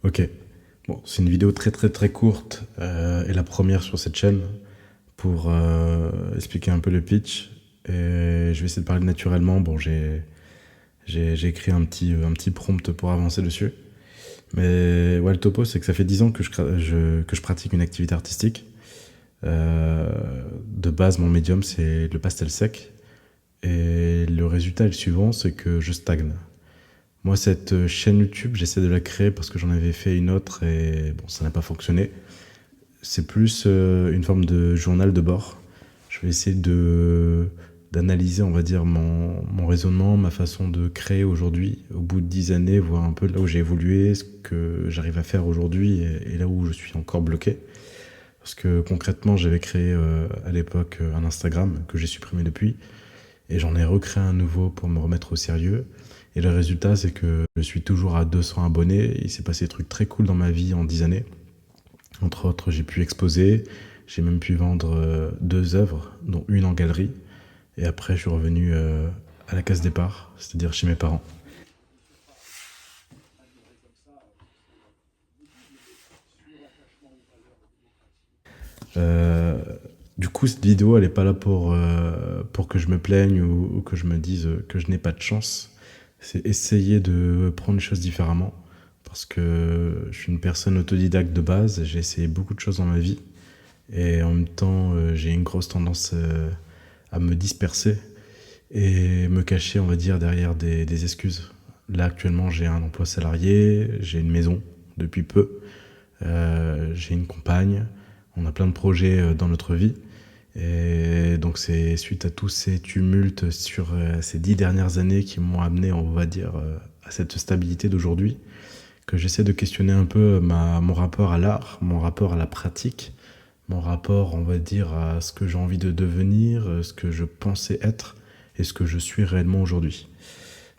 Ok. Bon, c'est une vidéo très très très courte et la première sur cette chaîne pour expliquer un peu le pitch. Et je vais essayer de parler naturellement. Bon, j'ai écrit un petit prompt pour avancer dessus. Mais ouais, le topo, c'est que ça fait 10 ans que que je pratique une activité artistique. De base, mon médium, c'est le pastel sec. Et le résultat est le suivant, c'est que je stagne. Moi, cette chaîne YouTube, j'essaie de la créer parce que j'en avais fait une autre et bon, ça n'a pas fonctionné. C'est plus une forme de journal de bord. Je vais essayer d'analyser, on va dire, mon raisonnement, ma façon de créer aujourd'hui, au bout de 10 années, voir un peu là où j'ai évolué, ce que j'arrive à faire aujourd'hui et là où je suis encore bloqué. Parce que concrètement, j'avais créé à l'époque un Instagram que j'ai supprimé depuis et j'en ai recréé un nouveau pour me remettre au sérieux. Et le résultat, c'est que je suis toujours à 200 abonnés. Il s'est passé des trucs très cool dans ma vie en 10 années. Entre autres, j'ai pu exposer, j'ai même pu vendre 2 œuvres, dont une en galerie. Et après, je suis revenu à la case départ, c'est-à-dire chez mes parents. Euh, du coup, cette vidéo, elle n'est pas là pour que je me plaigne ou que je me dise que je n'ai pas de chance. C'est essayer de prendre les choses différemment. Parce que je suis une personne autodidacte de base, j'ai essayé beaucoup de choses dans ma vie. Et en même temps, j'ai une grosse tendance à me disperser et me cacher, on va dire, derrière des excuses. Là, actuellement, j'ai un emploi salarié, j'ai une maison depuis peu, j'ai une compagne, on a plein de projets dans notre vie. Et donc, c'est suite à tous ces tumultes sur ces 10 dernières années qui m'ont amené, on va dire, à cette stabilité d'aujourd'hui, que j'essaie de questionner un peu mon rapport à l'art, mon rapport à la pratique, mon rapport, on va dire, à ce que j'ai envie de devenir, ce que je pensais être et ce que je suis réellement aujourd'hui.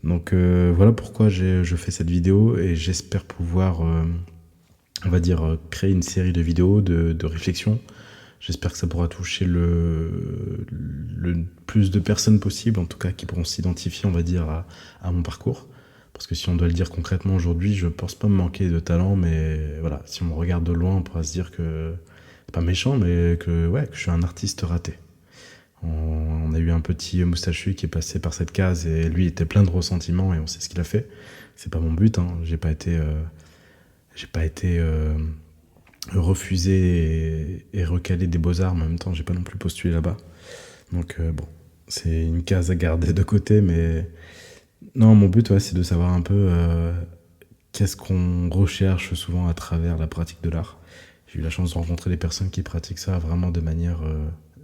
Donc voilà pourquoi je fais cette vidéo et j'espère pouvoir, on va dire, créer une série de vidéos de réflexion. J'espère que ça pourra toucher le plus de personnes possible, en tout cas qui pourront s'identifier, on va dire, à mon parcours. Parce que si on doit le dire concrètement aujourd'hui, je pense pas me manquer de talent, mais voilà, si on me regarde de loin, on pourra se dire que c'est pas méchant, mais que, ouais, que je suis un artiste raté. On a eu un petit moustachu qui est passé par cette case et lui était plein de ressentiments et on sait ce qu'il a fait. C'est pas mon but, hein. J'ai pas été refusé et recalé des beaux-arts, mais en même temps, j'ai pas non plus postulé là-bas. Donc bon, c'est une case à garder de côté, mais non, mon but, ouais, c'est de savoir un peu qu'est-ce qu'on recherche souvent à travers la pratique de l'art. J'ai eu la chance de rencontrer des personnes qui pratiquent ça vraiment de manière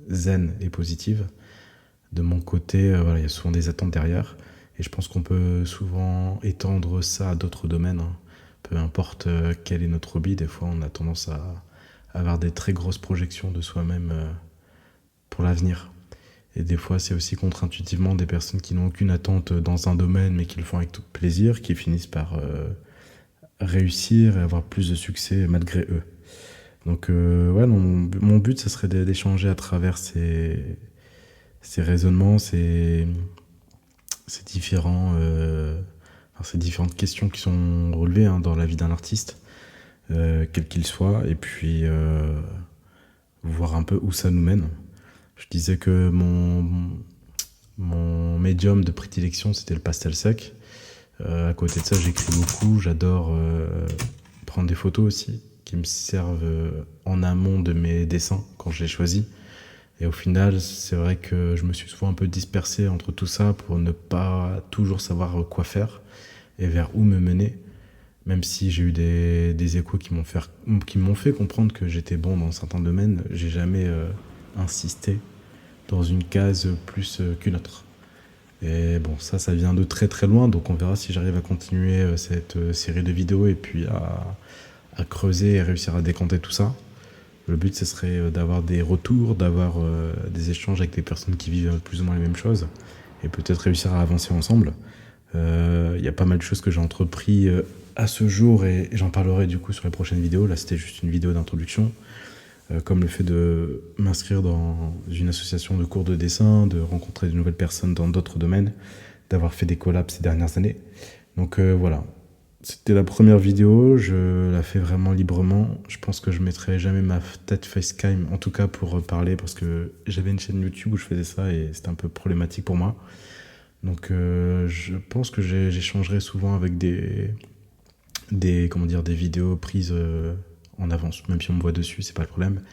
zen et positive. De mon côté, voilà, il y a souvent des attentes derrière. Et je pense qu'on peut souvent étendre ça à d'autres domaines, hein. Peu importe quel est notre hobby, des fois on a tendance à avoir des très grosses projections de soi-même pour l'avenir. Et des fois, c'est aussi contre-intuitivement des personnes qui n'ont aucune attente dans un domaine, mais qui le font avec tout plaisir, qui finissent par réussir et avoir plus de succès malgré eux. Donc, ouais, non, mon but, ça serait d'échanger à travers ces raisonnements, ces différentes questions qui sont relevées, hein, dans la vie d'un artiste, quel qu'il soit, et puis voir un peu où ça nous mène. Je disais que mon médium de prédilection, c'était le pastel sec. À côté de ça, j'écris beaucoup. J'adore prendre des photos aussi, qui me servent en amont de mes dessins quand je les choisis. Et au final, c'est vrai que je me suis souvent un peu dispersé entre tout ça pour ne pas toujours savoir quoi faire et vers où me mener. Même si j'ai eu des échos qui m'ont fait comprendre que j'étais bon dans certains domaines, j'ai jamais insisté dans une case plus qu'une autre. Et bon, ça vient de très très loin, donc on verra si j'arrive à continuer cette série de vidéos et puis à creuser et réussir à décanter tout ça. Le but, ce serait d'avoir des retours, d'avoir des échanges avec des personnes qui vivent plus ou moins les mêmes choses et peut-être réussir à avancer ensemble. Il y a pas mal de choses que j'ai entrepris à ce jour et j'en parlerai du coup sur les prochaines vidéos. Là, c'était juste une vidéo d'introduction. Comme le fait de m'inscrire dans une association de cours de dessin, de rencontrer de nouvelles personnes dans d'autres domaines, d'avoir fait des collabs ces dernières années. Donc voilà, C'était la première vidéo, je la fais vraiment librement. Je pense que je mettrai jamais ma tête facecam, en tout cas pour parler, parce que j'avais une chaîne YouTube où je faisais ça et c'était un peu problématique pour moi. Donc je pense que j'échangerai souvent avec comment dire, des vidéos prises en avance. Même si on me voit dessus, c'est pas le problème.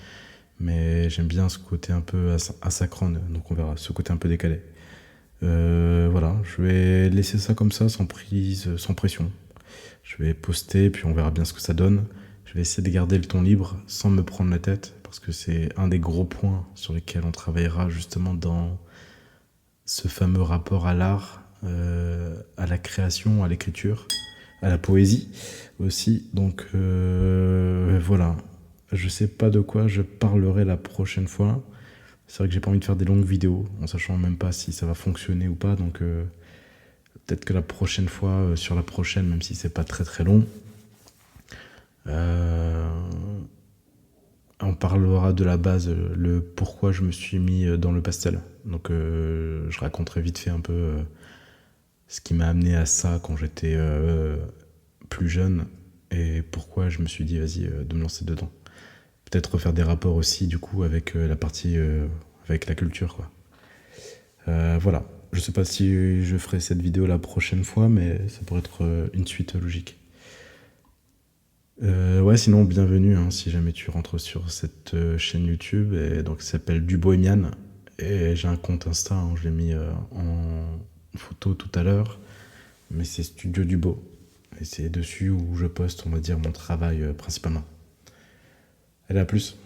Mais j'aime bien ce côté un peu asynchrone, donc on verra, ce côté un peu décalé. Voilà, je vais laisser ça comme ça, sans prise, sans pression. Je vais poster, puis on verra bien ce que ça donne. Je vais essayer de garder le ton libre sans me prendre la tête, parce que c'est un des gros points sur lesquels on travaillera justement dans ce fameux rapport à l'art, à la création, à l'écriture, à la poésie aussi. Donc voilà, je sais pas de quoi je parlerai la prochaine fois. C'est vrai que j'ai pas envie de faire des longues vidéos, en sachant même pas si ça va fonctionner ou pas. Donc peut-être que la prochaine fois, sur la prochaine, même si c'est pas très très long, euh, on parlera de la base, le pourquoi je me suis mis dans le pastel. Donc je raconterai vite fait un peu ce qui m'a amené à ça quand j'étais plus jeune et pourquoi je me suis dit vas-y de me lancer dedans. Peut-être refaire des rapports aussi du coup avec la partie avec la culture quoi. Voilà. Je sais pas si je ferai cette vidéo la prochaine fois, mais ça pourrait être une suite logique. Ouais, sinon, bienvenue hein, si jamais tu rentres sur cette chaîne YouTube. Et donc, ça s'appelle Du Bohemian. Et j'ai un compte Insta, hein, je l'ai mis en photo tout à l'heure. Mais c'est Studio Dubo. Et c'est dessus où je poste, on va dire, mon travail principalement. Allez, à plus.